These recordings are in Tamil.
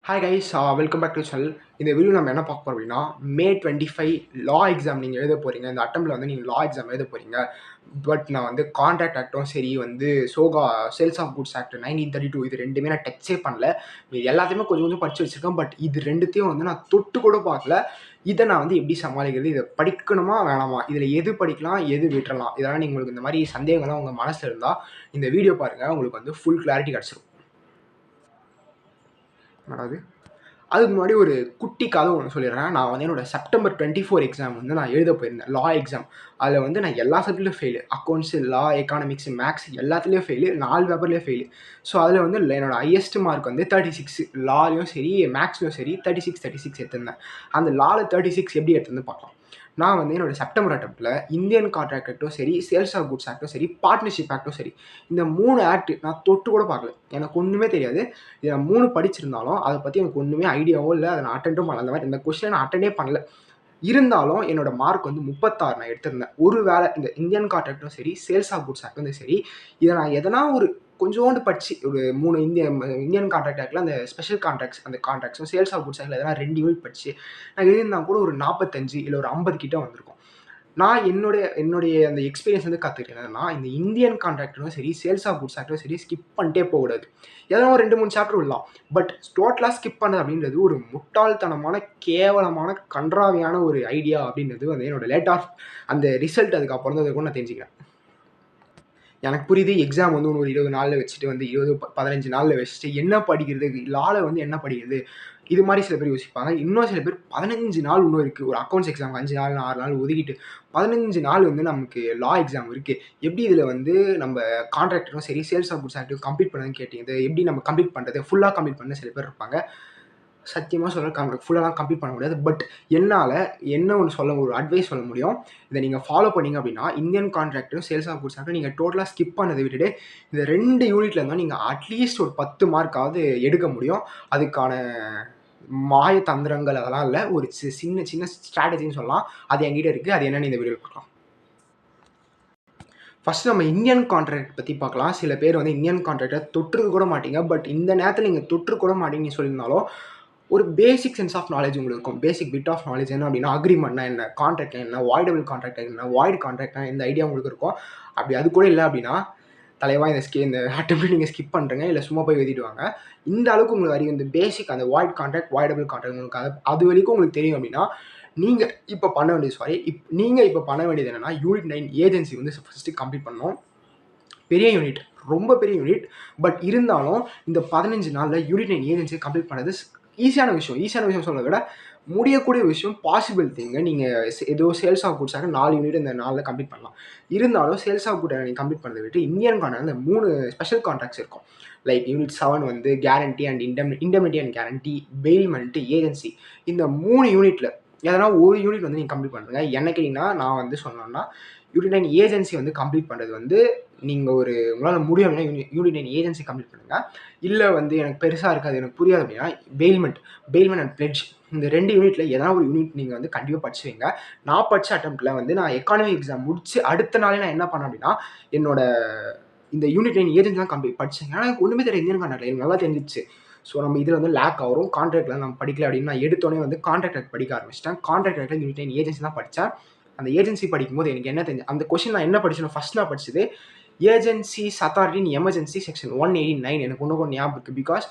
Hi guys, welcome back to channel. இந்த வீடியோ நம்ம என்ன பார்க்க போறோம் அப்படின்னா, மே 25 லா எக்ஸாம் நீங்கள் எழுத போகிறீங்க. இந்த அட்டெம்ப்ட்ல வந்து நீங்கள் லா எக்ஸாம் எழுத போகிறீங்க. பட் நான் வந்து கான்ட்ராக்ட் ஆக்டும் சரி, வந்து சோகா சேல்ஸ் ஆஃப் குட்ஸ் ஆக்ட் 1932 இது ரெண்டுமே நான் டச்சே பண்ணல. இது எல்லாத்தையுமே கொஞ்சம் கொஞ்சம் படிச்சு வச்சிருக்கேன். பட் இது ரெண்டுத்தையும் வந்து நான் தொட்டு கூட பார்க்கல. இதை நான் வந்து எப்படி சமாளிக்கிறது, இதை படிக்கணுமா வேணாமா, இதில் எது படிக்கலாம் எது விட்டுறலாம், இதெல்லாம் உங்களுக்கு இந்த மாதிரி சந்தேகங்கள்லாம் உங்கள் மனசில் இருந்தால் இந்த வீடியோ பாருங்கள். உங்களுக்கு வந்து ஃபுல் கிளாரிட்டி கிடச்சிரும். அதாவது அதுக்கு முன்னாடி ஒரு குட்டி கதை ஒன்று சொல்லிடுறேன். நான் வந்து என்னோட செப்டம்பர் 24 எக்ஸாம் வந்து நான் எழுத போயிருந்தேன், லா எக்ஸாம். அதில் வந்து நான் எல்லா சப்ஜெக்ட்லையும் ஃபெயிலு. அக்கௌண்ட்ஸு, லா, எக்கானமிக்ஸ், மேக்ஸ் எல்லாத்துலேயும் ஃபெயிலு. 4 பேப்பர்லேயும் ஃபெயிலு. ஸோ அதில் வந்து என்னோட ஹையஸ்ட் மார்க் வந்து 36. லாலையும் சரி மேக்ஸ்லையும் சரி 36 எடுத்திருந்தேன். அந்த லாவில் 36 எப்படி எடுத்துருந்து பார்க்கலாம். நான் வந்து என்னோட செப்டம்பர் அட்டெம்ப்டில் இந்தியன் கான்ட்ராக்ட் ஆக்டும் சரி, சேல்ஸ் ஆஃப் குட்ஸ் ஆக்டும் சரி, பார்ட்னர்ஷிப் ஆக்டும் சரி, இந்த 3 ஆக்ட் நான் தொட்டு கூட பார்க்கல. எனக்கு ஒன்றுமே தெரியாது. இதை 3 படிச்சிருந்தாலும் அதை பற்றி எனக்கு ஒன்றுமே ஐடியாவோ இல்லை. அதை நான் அட்டெண்டும் பண்ணல. அந்த மாதிரி இந்த கொஸ்டினை நான் அட்டெண்டே பண்ணல. இருந்தாலும் என்னோட மார்க் வந்து 36 நான் எடுத்திருந்தேன். ஒரு வேளை இந்த இந்தியன் கான்ட்ராக்டும் சரி, சேல்ஸ் ஆஃப் குட்ஸ் ஆக்டும் சரி, இதை நான் எதனா ஒரு கொஞ்சோண்டு படிச்சு ஒரு 3 இந்தியன் கான்ட்ராக்ட் ஆக்டில் அந்த ஸ்பெஷல் கான்ட்ராக்ட்ஸ், அந்த கான்ட்ராக்ட்ஸும் சேல்ஸ் ஆஃப் குட்ஸ் ஆக்டில் எதனா 2 யூனிட் படிச்சு நான் எழுதியிருந்தா கூட ஒரு 45 இல்லை ஒரு 50 கிட்ட வந்திருக்கும். நான் என்னுடைய அந்த எக்ஸ்பீரியன்ஸ் வந்து கற்றுக்கிட்டேன்னா, இந்த இந்தியன் கான்ட்ராக்டும் சரி, சேல்ஸ் ஆஃப் குட்ஸ் ஆக்டும் சரி ஸ்கிப் பண்ணிட்டே போகக்கூடாது. எதனா ஒரு 2-3 சாப்டர் விடலாம். பட் டோட்டலாக ஸ்கிப் பண்ணது அப்படின்றது ஒரு முட்டாள்தனமான, கேவலமான, கன்றாவியான ஒரு ஐடியா அப்படின்றது வந்து என்னோட லேட் ஆஃப் அந்த ரிசல்ட் அதுக்கப்புறம் தான் கூட நான் தெரிஞ்சுக்கிறேன். எனக்கு புரியுது, எக்ஸாம் வந்து ஒரு 20 நாளில் வச்சுட்டு வந்து 15 நாளில் வச்சுட்டு என்ன படிக்கிறது, லாவில் வந்து என்ன படிக்கிறது, இது மாதிரி சில பேர் யோசிப்பாங்க. இன்னும் சில பேர் 15 நாள் இன்னும் இருக்குது. ஒரு அக்கௌண்ட்ஸ் எக்ஸாம் 5 நாள் 6 நாள் ஒதுக்கிட்டு 15 நாள் வந்து நமக்கு லா எக்ஸாம் இருக்குது. எப்படி இதில் வந்து நம்ம கான்ட்ராக்டரும் சரி, சேல்ஸ் ஆஃப் குட்ஸ் ஆக்டும் கம்ப்ளீட் பண்ணுறதுன்னு கேட்டீங்க. எப்படி நம்ம கம்ப்ளீட் பண்ணுறது, ஃபுல்லாக கம்ப்ளீட் பண்ண சில பேர் இருப்பாங்க. சத்தியமாக சொல்ல ஃபுல்லாலாம் கம்ப்ளீட் பண்ண முடியாது. பட் என்னால் என்ன ஒரு அட்வைஸ் சொல்ல முடியும். இதை நீங்கள் ஃபாலோ பண்ணீங்க அப்படின்னா, இந்தியன் கான்ட்ராக்டும் சேல்ஸ் ஆஃப் குட்ஸ் ஆக்டும் நீங்கள் டோட்டலாக ஸ்கிப் பண்ணதை விட்டுட்டு இந்த 2 யூனிட்ல இருந்தால் நீங்கள் அட்லீஸ்ட் ஒரு 10 மார்க்காவது எடுக்க முடியும். அதுக்கான மாய தந்திரங்கள் அதெல்லாம் இல்லை. ஒரு சின்ன சின்ன ஸ்ட்ராட்டஜின்னு சொல்லலாம். அது என்கிட்ட இருக்குது. அது என்னன்னு இந்த வீடியோவில் பார்க்கலாம். ஃபஸ்ட்டு நம்ம இந்தியன் கான்ட்ராக்ட் பற்றி பார்க்கலாம். சில பேர் வந்து இந்தியன் கான்ட்ராக்டை தொற்றுக்க கூட மாட்டீங்க. பட் இந்த நேரத்தில் நீங்கள் தொற்றுக்க கூட மாட்டீங்கன்னு சொல்லியிருந்தாலும் ஒரு பேசிக் சென்ஸ் ஆஃப் நாலேஜ் உங்களுக்கு இருக்கும். பேசிக் பிட் ஆஃப் நாலேஜ் என்ன அப்படின்னா, அக்ரிமெண்ட்னா என்ன, கான்ட்ராக்ட் என்ன, வாய்டபிள் கான்ட்ராக்ட் என்ன, வாய்டு கான்ட்ராக்ட்னா இந்த ஐடியா உங்களுக்கு இருக்கும். அப்படி அது கூட இல்லை அப்படின்னா, தலைவா இந்த அட்டெம்ப்ட் நீங்கள் ஸ்கிப் பண்ணுறங்க, இல்லை சும்மா போய் எழுதிட்டு வாங்க. இந்த அளவுக்கு உங்களுக்கு அறியும். இந்த பேசிக் அந்த வாய்ட் கான்ட்ராக்ட், வாய்டபிள் கான்ட்ராக்ட் உங்களுக்கு அது வரைக்கும் உங்களுக்கு தெரியும் அப்படின்னா, நீங்கள் இப்போ பண்ண வேண்டியது என்னன்னா, யூனிட் 9 ஏஜென்சி வந்து ஃபஸ்ட்டு கம்ப்ளீட் பண்ணணும். பெரிய யூனிட், ரொம்ப பெரிய யூனிட். பட் இருந்தாலும் இந்த 15 நாளில் யூனிட் 9 ஏஜென்சி கம்ப்ளீட் பண்ணது ஈஸியான விஷயம் சொல்றதை விட முடியக்கூடிய விஷயம், பாசிபிள் திங்க. நீங்கள் ஏதோ சேல்ஸ் ஆஃப் குட்ஸ் ஆக 4 யூனிட் இந்த 4ல் கம்ப்ளீட் பண்ணலாம். இருந்தாலும் சேல்ஸ் ஆஃப் குட் நீங்கள் கம்ப்ளீட் பண்ணதை விட்டு இந்தியன் கான்ட்ராக்ட் இந்த 3 ஸ்பெஷல் கான்ட்ராக்ட்ஸ் இருக்கும். லைக் யூனிட் 7 வந்து guarantee and indemnity and guarantee, bailment, agency. இந்த 3 யூனிட்ல எதனா ஒரு யூனிட் வந்து நீங்கள் கம்ப்ளீட் பண்ணுங்க. என்ன கேட்டிங்கன்னா, நான் வந்து சொன்னேன்னா யூனிட் 9 ஏஜென்சி வந்து கம்ப்ளீட் பண்ணுறது வந்து நீங்கள் உங்களால் முடியும் அப்படின்னா யூனிட் 9 ஏஜென்சி கம்ப்ளீட் பண்ணுங்கள். இல்லை வந்து எனக்கு பெருசாக இருக்காது, எனக்கு புரியாது அப்படின்னா பெயில்மெண்ட் அண்ட் பிளெட்ஜ், இந்த 2 யூனிட்டில் எதனா ஒரு யூனிட் நீங்கள் வந்து கண்டிப்பாக படிச்சு வைங்க. நான் படித்த அட்டெம்ப்டில் வந்து நான் எக்கானமி எக்ஸாம் முடிச்சு அடுத்த நாளே நான் என்ன பண்ணேன் அப்படின்னா, என்னோட இந்த யூனிட் 9 ஏஜென்சி தான் கம்ப்ளீட் படித்தேன். ஏன்னா எனக்கு ஒன்றுமே தெரியாது இந்தியன் கான்ட்ராக்ட், எனக்கு நல்லா தெரிஞ்சிச்சு. ஸோ நம்ம இதில் வந்து லேக் ஆகும், கான்ட்ராக்டில் நம்ம படிக்கல அப்படின்னு நான் எடுத்தோடனே வந்து கான்ட்ராக்ட் படிக்க ஆரம்பிச்சிட்டேன். கான்ட்ராக்டில் யூனிட் 9 ஏஜென்சி தான் படித்தேன். அந்த ஏஜென்சி படிக்கும்போது எனக்கு என்ன தெரிஞ்சு, அந்த கொஸ்டின் நான் என்ன படிச்சேன், ஃபர்ஸ்ட் நான் படிச்சது agencies authority in emergency section 189. எனக்கு ஒன்று ஞாபகம் இருக்குது. பிகாஸ்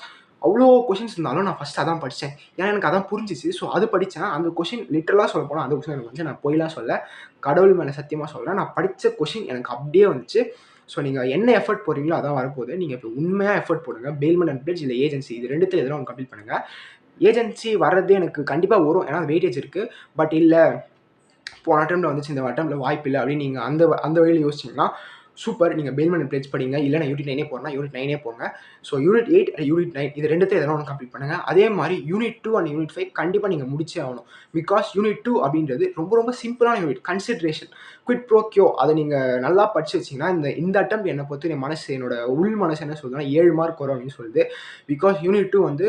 அவ்வளோ கொஷின்ஸ் இருந்தாலும் நான் ஃபஸ்ட் அதான் படித்தேன். ஏன்னா எனக்கு அதான் புரிஞ்சிச்சு. ஸோ அது படித்தேன். அந்த கொஷின் லிட்டரலாக சொல்ல போனால் அந்த கொஷின் எனக்கு வந்து, நான் போய்லாம் சொல்ல, கடவுள் மேலே சத்தியமாக சொல்கிறேன், நான் படித்த கொஷின் எனக்கு அப்படியே வந்துச்சு. ஸோ நீங்கள் என்ன எஃபர்ட் போடுறீங்களோ அதான் வரப்போகுது. நீங்கள் இப்போ உண்மையாக எஃபர்ட் போடுங்க. பெயில்மெண்ட் அண்ட் பிளெட்ஜ் இல்லை ஏஜென்சி, இது ரெண்டுத்தில் எதனா ஒன்று கம்ப்ளீட் பண்ணுங்கள். ஏஜென்சி வர்றது எனக்கு கண்டிப்பாக வரும், ஏன்னா வெயிட்டேஜ் இருக்குது. பட் இல்லை போன அட்டெம்ப்டில் வந்துச்சு, இந்த அட்டெம்ப்டில் வாய்ப்பு இல்லை அப்படின்னு நீங்கள் அந்த வழியில் யோசிச்சிங்கன்னா சூப்பர். நீங்கள் பெயில்மெண்ட் பிளெட்ஜ் படிங்க. இல்லை நான் யூனிட் 9 போகிறேன்னா யூனிட் 9 போங்க. ஸோ யூனிட் 8 அண்ட் யூனிட் 9 இது ரெண்டுத்தையும் எதனா ஒன்று கம்ப்ளீட் பண்ணுங்கள். அதே மாதிரி யூனிட் 2 அண்ட் யூனிட் 5 கண்டிப்பாக நீங்கள் முடிச்சே ஆகணும். பிகாஸ் யூனிட் 2 அப்படின்றது ரொம்ப ரொம்ப சிம்பிளான யூனிட். கன்சிடரேஷன், குவிட் ப்ரோ கியோ, அதை நீங்கள் நல்லா படிச்சு வச்சிங்கன்னா இந்த அட்டெம்ப்ட் என்னை பொறுத்து என்னோட உள் மனசு என்ன சொல்லுதுன்னா 7 மார்க் வரும் அப்படின்னு சொல்லுது. பிகாஸ் யூனிட் 2 வந்து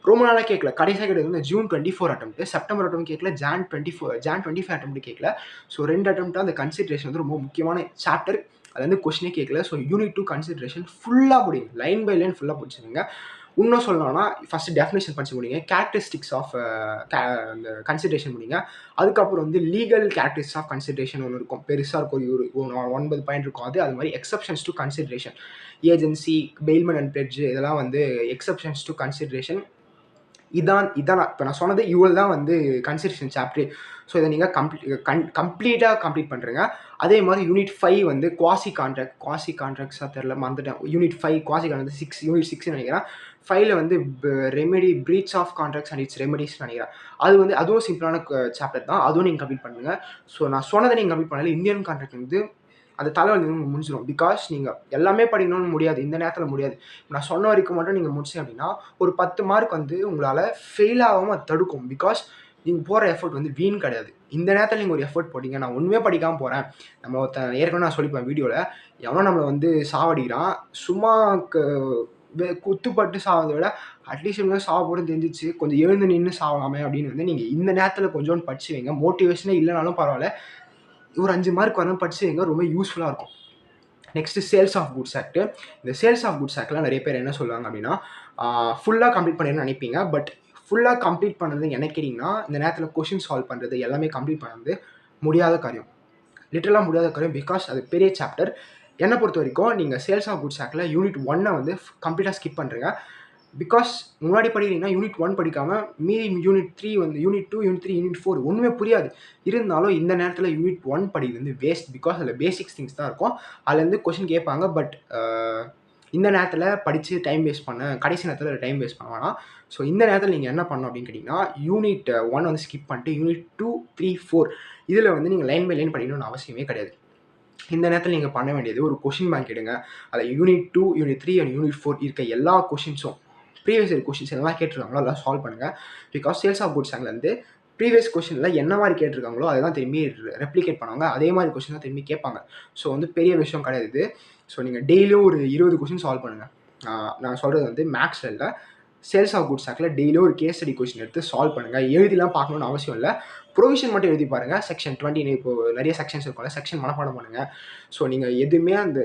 ரொம்ப நாளாக கேட்கல. கடைசியாக கேட்டது வந்து ஜூன் 24 அட்டெம்ப்ட், செப்டம்பர் அட்டெம்ப்ட் கேட்கல, ஜான் 25 அட்டெம்ப்ட் கேட்கல. ஸோ 2 அட்டெம்ப்டாக அந்த கன்சிடரேஷன் வந்து ரொம்ப முக்கியமான சாப்டர். அது வந்து கொஸ்டினே கேட்கல. ஸோ யூனிட் 2 கன்சிடரேஷன் ஃபுல்லாக படிங்க, லைன் பை லைன் ஃபுல்லாக படிச்சுருங்க. இன்னும் சொல்லணும்னா ஃபஸ்ட்டு டெஃபினேஷன் படிச்சு முடிங்க, கேரக்டரிஸ்டிக்ஸ் ஆஃப் அந்த கன்சிடரேஷன் முடிங்க. அதுக்கப்புறம் வந்து லீகல் கேரக்டரிஸ்டிக்ஸ் ஆஃப் கன்சிடரேஷன் ஒன்று இருக்கும், பெருசாக இருக்கும், ஒரு 9 பாயிண்ட் இருக்கும். அது மாதிரி exceptions to consideration, agency, bailment and pledge, இதெல்லாம் வந்து எக்ஸப்ஷன்ஸ் டு கன்சிடரேஷன். இதான் இப்போ நான் சொன்னது இவ்வளோ தான் வந்து கன்சிடரேஷன் சாப்டர். ஸோ இதை நீங்கள் கம்ப்ளீட்டாக கம்ப்ளீட் பண்ணுறங்க. அதே மாதிரி யூனிட் 5 வந்து குவாசி கான்ட்ராக்ட்ஸாக தெரில, மறந்துட்டேன். யூனிட் 5 குவாசி கான்ட்ராக்ட் 6, யூனிட் 6 நினைக்கிறேன். 5ல் வந்து remedy, breach of contracts and its remedies நினைக்கிறேன். அது வந்து அதுவும் சிம்பிளான சாப்டர் தான், அதுவும் நீங்கள் கம்ப்ளீட் பண்ணுங்கள். ஸோ நான் சொன்னதை நீங்கள் கம்ப்ளீட் பண்ணல, இந்தியன் கான்ட்ராக்ட் வந்து அந்த தலைவலி முடிஞ்சிடும். பிகாஸ் நீங்கள் எல்லாமே படிக்கணும்னு முடியாது, இந்த நேரத்தில் முடியாது. நான் சொன்ன வரைக்கும் மட்டும் நீங்கள் முடிச்சேன் அப்படின்னா ஒரு 10 மார்க் வந்து உங்களால் ஃபெயில் ஆகாமல் தடுக்கும். பிகாஸ் நீங்கள் போகிற எஃபர்ட் வந்து வீண் கிடையாது. இந்த நேரத்தில் நீங்கள் ஒரு எஃபர்ட் போட்டிங்க, நான் ஒன்றுமே படிக்காமல் போகிறேன், நம்ம ஏற்கனவே நான் சொல்லிப்பேன் வீடியோவில், எவனோ நம்மளை வந்து சாவடிக்கிறான், சும்மா குத்துப்பட்டு சாவதை விட அட்லீஸ்ட் இன்னும் சாவ போட்டு தெரிஞ்சிச்சு, கொஞ்சம் எழுந்து நின்று சாவலாமே அப்படின்னு வந்து நீங்கள் இந்த நேரத்தில் கொஞ்சோண்டு படிச்சு வைங்க. மோட்டிவேஷனே இல்லைனாலும் பரவாயில்ல, ஒரு 5 மார்க் வரணும் படிச்சு வைங்க, ரொம்ப யூஸ்ஃபுல்லாக இருக்கும். Next sales of goods act. இந்த சேல்ஸ் ஆஃப் குட்ஸ் ஆக்ட்லாம் நிறைய பேர் என்ன சொல்லுவாங்க அப்படின்னா, ஃபுல்லாக கம்ப்ளீட் பண்ணிடணும்னு நினைப்பீங்க. பட் ஃபுல்லாக கம்ப்ளீட் பண்ணது என்ன கேட்டிங்கன்னா, இந்த நேரத்தில் கொஷின் சால்வ் பண்ணுறது எல்லாமே கம்ப்ளீட் பண்ணது முடியாத காரியம், லிட்டரலாக முடியாத காரியம். பிகாஸ் அது பெரிய சாப்டர். என்னை பொறுத்த வரைக்கும் நீங்கள் சேல்ஸ் ஆஃப் குட்ஸ் ஆக்டில் யூனிட் 1 வந்து கம்ப்ளீட்டாக ஸ்கிப் பண்ணுறீங்க. பிகாஸ் முன்னாடி படிக்கிறீங்கன்னா யூனிட் 1 படிக்காமல் மீதி யூனிட் 3 வந்து யூனிட் 2, யூனிட் 3, யூனிட் 4 ஒன்றுமே புரியாது. இருந்தாலும் இந்த நேரத்தில் யூனிட் 1 படிக்கிறது வந்து வேஸ்ட். பிகாஸ் அதில் பேசிக்ஸ் திங்ஸ் தான் இருக்கும், அதுலேருந்து கொஷின் கேட்பாங்க. பட் இந்த நேரத்தில் படித்து டைம் வேஸ்ட் கடைசி நேரத்தில் டைம் வேஸ்ட் பண்ண வேணாம். ஸோ இந்த நேரத்தில் நீங்கள் என்ன பண்ணணும் அப்படின்னு கேட்டிங்கன்னா, யூனிட் 1 வந்து ஸ்கிப் பண்ணிட்டு யூனிட் 2, 3, 4 இதில் வந்து நீங்கள் லைன் பை லைன் படிக்கணும்னு அவசியமே கிடையாது. இந்த நேரத்தில் நீங்கள் பண்ண வேண்டியது ஒரு கொஷின் பேங்க் எடுங்க. அதில் யூனிட் 2, யூனிட் 3 அண்ட் யூனிட் 4 இருக்க எல்லா கொஷின்ஸும், ப்ரீவியஸ் இயர் கொஷின்ஸ் எல்லாம் கேட்டிருக்காங்களோ அதெல்லாம் சால்வ் பண்ணுங்கள். பிகாஸ் சேல்ஸ் ஆஃப் குட்ஸ் ஆக்ட்லேருந்து ப்ரீவியஸ் கொஷினில் என்ன மாதிரி கேட்டிருக்காங்களோ அதெல்லாம் திரும்பி ரெப்ளிகேட் பண்ணுவாங்க, அதே மாதிரி கொஷின் தான் திரும்பி கேட்பாங்க. ஸோ வந்து பெரிய விஷயம் கிடையாது இது. ஸோ நீங்கள் டெய்லியும் ஒரு 20 கொஷின் சால்வ் பண்ணுங்கள். நான் சொல்கிறது வந்து மேக்ஸில் இல்லை, சேல்ஸ் ஆஃப் குட்ஸ் ஆக்டில் டெய்லியும் ஒரு கேஸ் ஸ்டடி கொஷின் எடுத்து சால்வ் பண்ணுங்கள். எழுதிலாம் பார்க்கணுன்னு அவசியம் இல்லை, ப்ரொவிஷன் மட்டும் எழுதி பாருங்கள். செக்ஷன் 20 இப்போ நிறைய செக்ஷன்ஸ் இருக்கும்ல, செக்ஷன் மனப்பாடம் பண்ணுங்கள். ஸோ நீங்கள் எதுவுமே அந்த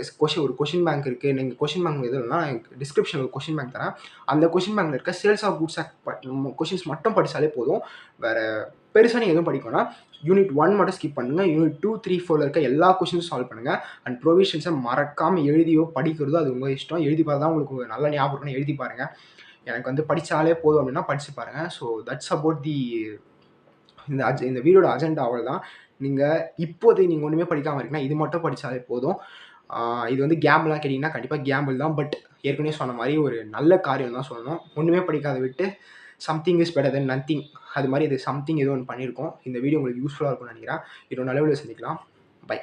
ஒரு கொஷின் பேங்க் இருக்குது, நீங்கள் கொஷின் பேங்க் எதுனா டிஸ்கிரிப்ஷனில் ஒரு கொஷின் பேங்க் தரேன், அந்த கொஷின் பேங்கில் இருக்க sales of goods act questions மட்டும் படித்தாலே போதும். வேறு பெருசாக நீங்கள் எதுவும் படிக்கணும்னா யூனிட் 1 மட்டும் ஸ்கிப் பண்ணுங்கள். யூனிட் 2, 3, 4 இருக்க எல்லா கொஷின்ஸும் சால்வ் பண்ணுங்கள். அண்ட் ப்ரொவிஷன்ஸை மறக்காமல் எழுதியோ படிக்கிறதோ அது உங்கள் இஷ்டம். எழுதி பார்த்தா தான் உங்களுக்கு நல்ல ஞாபகம் இருக்குன்னு எழுதி பாருங்கள். எனக்கு வந்து படித்தாலே போதும் அப்படின்னா படித்து பாருங்கள். ஸோ தட்ஸ் அபவுட் தி இந்த வீடியோட அஜெண்டா. அவ்வளோதான். நீங்கள் இப்போதைக்கு நீங்கள் ஒன்றுமே படிக்காமல் இருக்கீங்கன்னா இது மட்டும் படித்தாலே போதும். இது வந்து கேம்பிளாக கேட்டிங்கன்னா கண்டிப்பாக கேம்பிள் தான். பட் ஏற்கனவே சொன்ன மாதிரி ஒரு நல்ல காரியம் தான் சொல்லணும். ஒன்றுமே படிக்காத விட்டு something is better then nothing, அது மாதிரி இது சம்திங் ஏதோ ஒன்று பண்ணியிருக்கோம். இந்த வீடியோ உங்களுக்கு யூஸ்ஃபுல்லாக இருக்கும்னு நினைக்கிறேன். இன்னொரு நல்ல வீடியோ சந்திக்கலாம். பை.